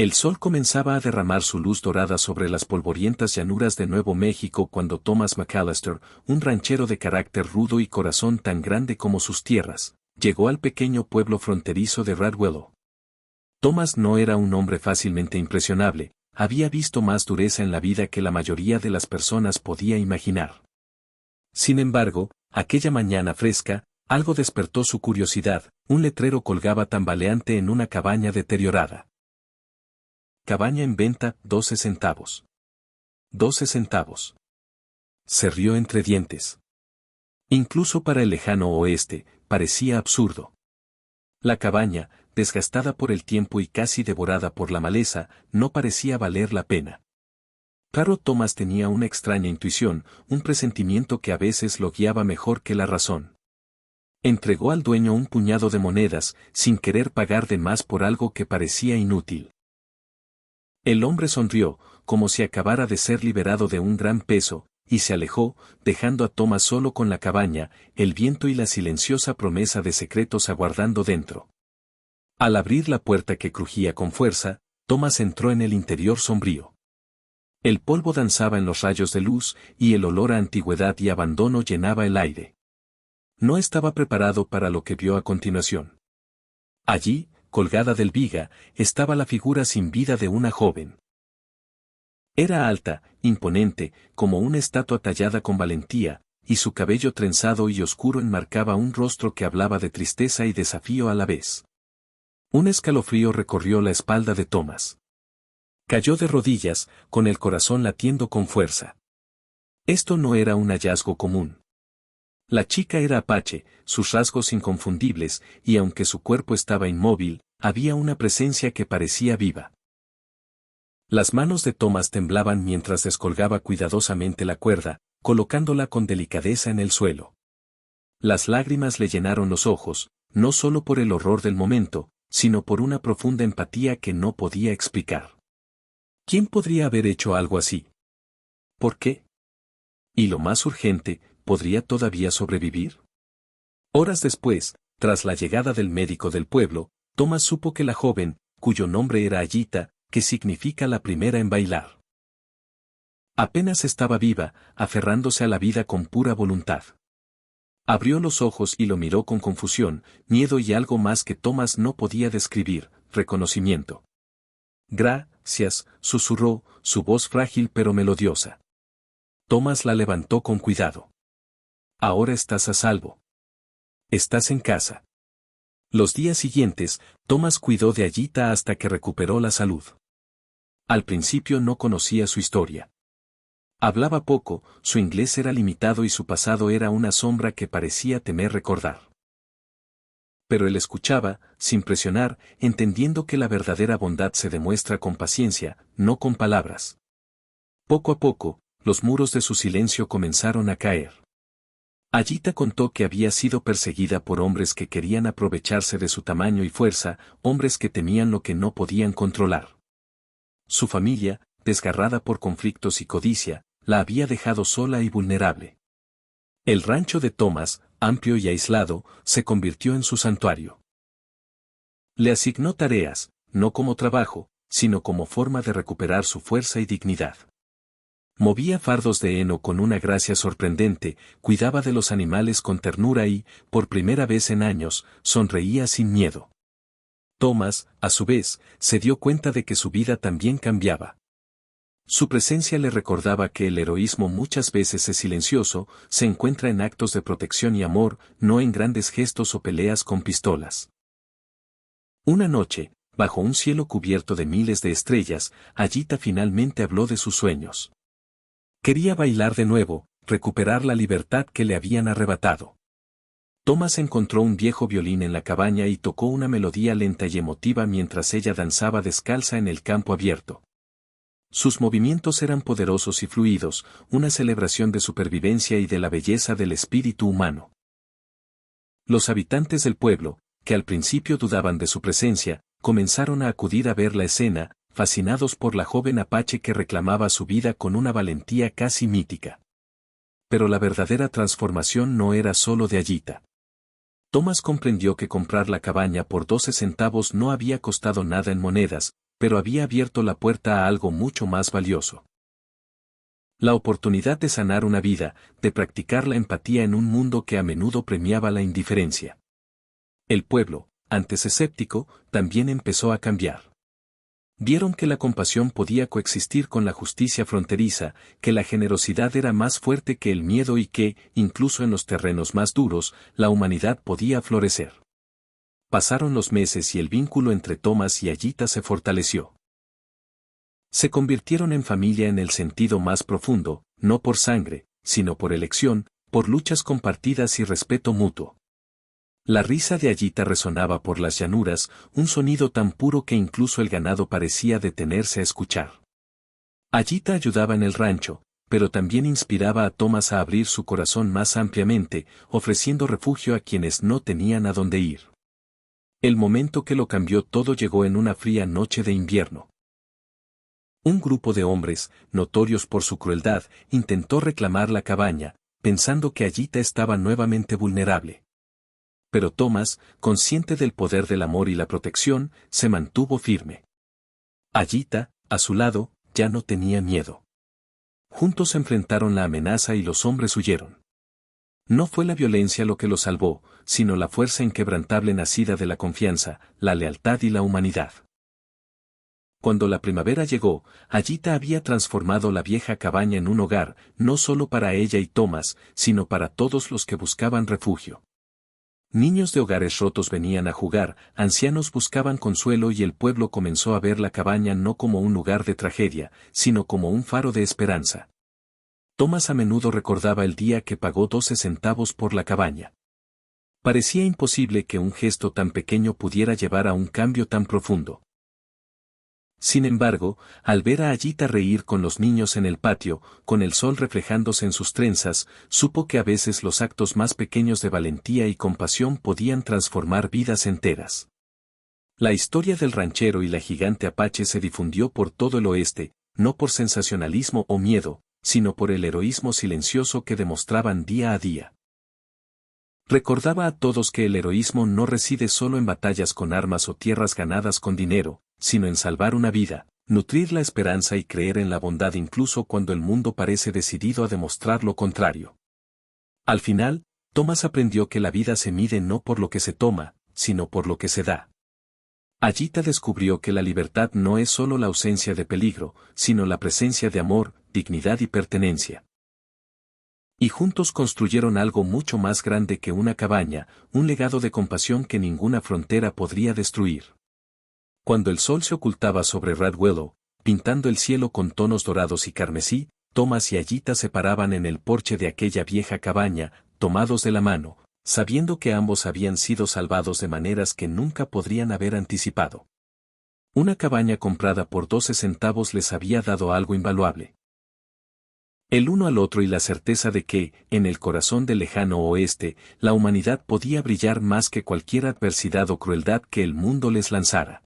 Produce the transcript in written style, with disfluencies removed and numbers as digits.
El sol comenzaba a derramar su luz dorada sobre las polvorientas llanuras de Nuevo México cuando Thomas McAllister, un ranchero de carácter rudo y corazón tan grande como sus tierras, llegó al pequeño pueblo fronterizo de Radwillow. Thomas no era un hombre fácilmente impresionable, había visto más dureza en la vida que la mayoría de las personas podía imaginar. Sin embargo, aquella mañana fresca, algo despertó su curiosidad, un letrero colgaba tambaleante en una cabaña deteriorada. Cabaña en venta, 12 centavos. 12 centavos. Se rió entre dientes. Incluso para el lejano oeste, parecía absurdo. La cabaña, desgastada por el tiempo y casi devorada por la maleza, no parecía valer la pena. Claro, Thomas tenía una extraña intuición, un presentimiento que a veces lo guiaba mejor que la razón. Entregó al dueño un puñado de monedas, sin querer pagar de más por algo que parecía inútil. El hombre sonrió, como si acabara de ser liberado de un gran peso, y se alejó, dejando a Thomas solo con la cabaña, el viento y la silenciosa promesa de secretos aguardando dentro. Al abrir la puerta que crujía con fuerza, Thomas entró en el interior sombrío. El polvo danzaba en los rayos de luz, y el olor a antigüedad y abandono llenaba el aire. No estaba preparado para lo que vio a continuación. Allí, colgada del viga, estaba la figura sin vida de una joven. Era alta, imponente, como una estatua tallada con valentía, y su cabello trenzado y oscuro enmarcaba un rostro que hablaba de tristeza y desafío a la vez. Un escalofrío recorrió la espalda de Thomas. Cayó de rodillas, con el corazón latiendo con fuerza. Esto no era un hallazgo común. La chica era apache, sus rasgos inconfundibles, y aunque su cuerpo estaba inmóvil, había una presencia que parecía viva. Las manos de Thomas temblaban mientras descolgaba cuidadosamente la cuerda, colocándola con delicadeza en el suelo. Las lágrimas le llenaron los ojos, no solo por el horror del momento, sino por una profunda empatía que no podía explicar. ¿Quién podría haber hecho algo así? ¿Por qué? Y lo más urgente, ¿podría todavía sobrevivir? Horas después, tras la llegada del médico del pueblo, Thomas supo que la joven, cuyo nombre era Ayita, que significa la primera en bailar, apenas estaba viva, aferrándose a la vida con pura voluntad. Abrió los ojos y lo miró con confusión, miedo y algo más que Thomas no podía describir, reconocimiento. Gracias, susurró, su voz frágil pero melodiosa. Thomas la levantó con cuidado. Ahora estás a salvo. Estás en casa. Los días siguientes, Thomas cuidó de Ayita hasta que recuperó la salud. Al principio no conocía su historia. Hablaba poco, su inglés era limitado y su pasado era una sombra que parecía temer recordar. Pero él escuchaba, sin presionar, entendiendo que la verdadera bondad se demuestra con paciencia, no con palabras. Poco a poco, los muros de su silencio comenzaron a caer. Ayita contó que había sido perseguida por hombres que querían aprovecharse de su tamaño y fuerza, hombres que temían lo que no podían controlar. Su familia, desgarrada por conflictos y codicia, la había dejado sola y vulnerable. El rancho de Thomas, amplio y aislado, se convirtió en su santuario. Le asignó tareas, no como trabajo, sino como forma de recuperar su fuerza y dignidad. Movía fardos de heno con una gracia sorprendente, cuidaba de los animales con ternura y, por primera vez en años, sonreía sin miedo. Thomas, a su vez, se dio cuenta de que su vida también cambiaba. Su presencia le recordaba que el heroísmo muchas veces es silencioso, se encuentra en actos de protección y amor, no en grandes gestos o peleas con pistolas. Una noche, bajo un cielo cubierto de miles de estrellas, Ayita finalmente habló de sus sueños. Quería bailar de nuevo, recuperar la libertad que le habían arrebatado. Thomas encontró un viejo violín en la cabaña y tocó una melodía lenta y emotiva mientras ella danzaba descalza en el campo abierto. Sus movimientos eran poderosos y fluidos, una celebración de supervivencia y de la belleza del espíritu humano. Los habitantes del pueblo, que al principio dudaban de su presencia, comenzaron a acudir a ver la escena, fascinados por la joven apache que reclamaba su vida con una valentía casi mítica. Pero la verdadera transformación no era solo de Ayita. Thomas comprendió que comprar la cabaña por 12 centavos no había costado nada en monedas, pero había abierto la puerta a algo mucho más valioso. La oportunidad de sanar una vida, de practicar la empatía en un mundo que a menudo premiaba la indiferencia. El pueblo, antes escéptico, también empezó a cambiar. Vieron que la compasión podía coexistir con la justicia fronteriza, que la generosidad era más fuerte que el miedo y que, incluso en los terrenos más duros, la humanidad podía florecer. Pasaron los meses y el vínculo entre Thomas y Ayita se fortaleció. Se convirtieron en familia en el sentido más profundo, no por sangre, sino por elección, por luchas compartidas y respeto mutuo. La risa de Ayita resonaba por las llanuras, un sonido tan puro que incluso el ganado parecía detenerse a escuchar. Ayita ayudaba en el rancho, pero también inspiraba a Thomas a abrir su corazón más ampliamente, ofreciendo refugio a quienes no tenían a dónde ir. El momento que lo cambió todo llegó en una fría noche de invierno. Un grupo de hombres, notorios por su crueldad, intentó reclamar la cabaña, pensando que Ayita estaba nuevamente vulnerable. Pero Thomas, consciente del poder del amor y la protección, se mantuvo firme. Ayita, a su lado, ya no tenía miedo. Juntos enfrentaron la amenaza y los hombres huyeron. No fue la violencia lo que los salvó, sino la fuerza inquebrantable nacida de la confianza, la lealtad y la humanidad. Cuando la primavera llegó, Ayita había transformado la vieja cabaña en un hogar, no solo para ella y Thomas, sino para todos los que buscaban refugio. Niños de hogares rotos venían a jugar, ancianos buscaban consuelo y el pueblo comenzó a ver la cabaña no como un lugar de tragedia, sino como un faro de esperanza. Thomas a menudo recordaba el día que pagó 12 centavos por la cabaña. Parecía imposible que un gesto tan pequeño pudiera llevar a un cambio tan profundo. Sin embargo, al ver a Ayita reír con los niños en el patio, con el sol reflejándose en sus trenzas, supo que a veces los actos más pequeños de valentía y compasión podían transformar vidas enteras. La historia del ranchero y la gigante apache se difundió por todo el oeste, no por sensacionalismo o miedo, sino por el heroísmo silencioso que demostraban día a día. Recordaba a todos que el heroísmo no reside solo en batallas con armas o tierras ganadas con dinero, sino en salvar una vida, nutrir la esperanza y creer en la bondad incluso cuando el mundo parece decidido a demostrar lo contrario. Al final, Thomas aprendió que la vida se mide no por lo que se toma, sino por lo que se da. Ayita descubrió que la libertad no es solo la ausencia de peligro, sino la presencia de amor, dignidad y pertenencia. Y juntos construyeron algo mucho más grande que una cabaña, un legado de compasión que ninguna frontera podría destruir. Cuando el sol se ocultaba sobre Red Willow, pintando el cielo con tonos dorados y carmesí, Thomas y Ayita se paraban en el porche de aquella vieja cabaña, tomados de la mano, sabiendo que ambos habían sido salvados de maneras que nunca podrían haber anticipado. Una cabaña comprada por 12 centavos les había dado algo invaluable. El uno al otro y la certeza de que, en el corazón del lejano oeste, la humanidad podía brillar más que cualquier adversidad o crueldad que el mundo les lanzara.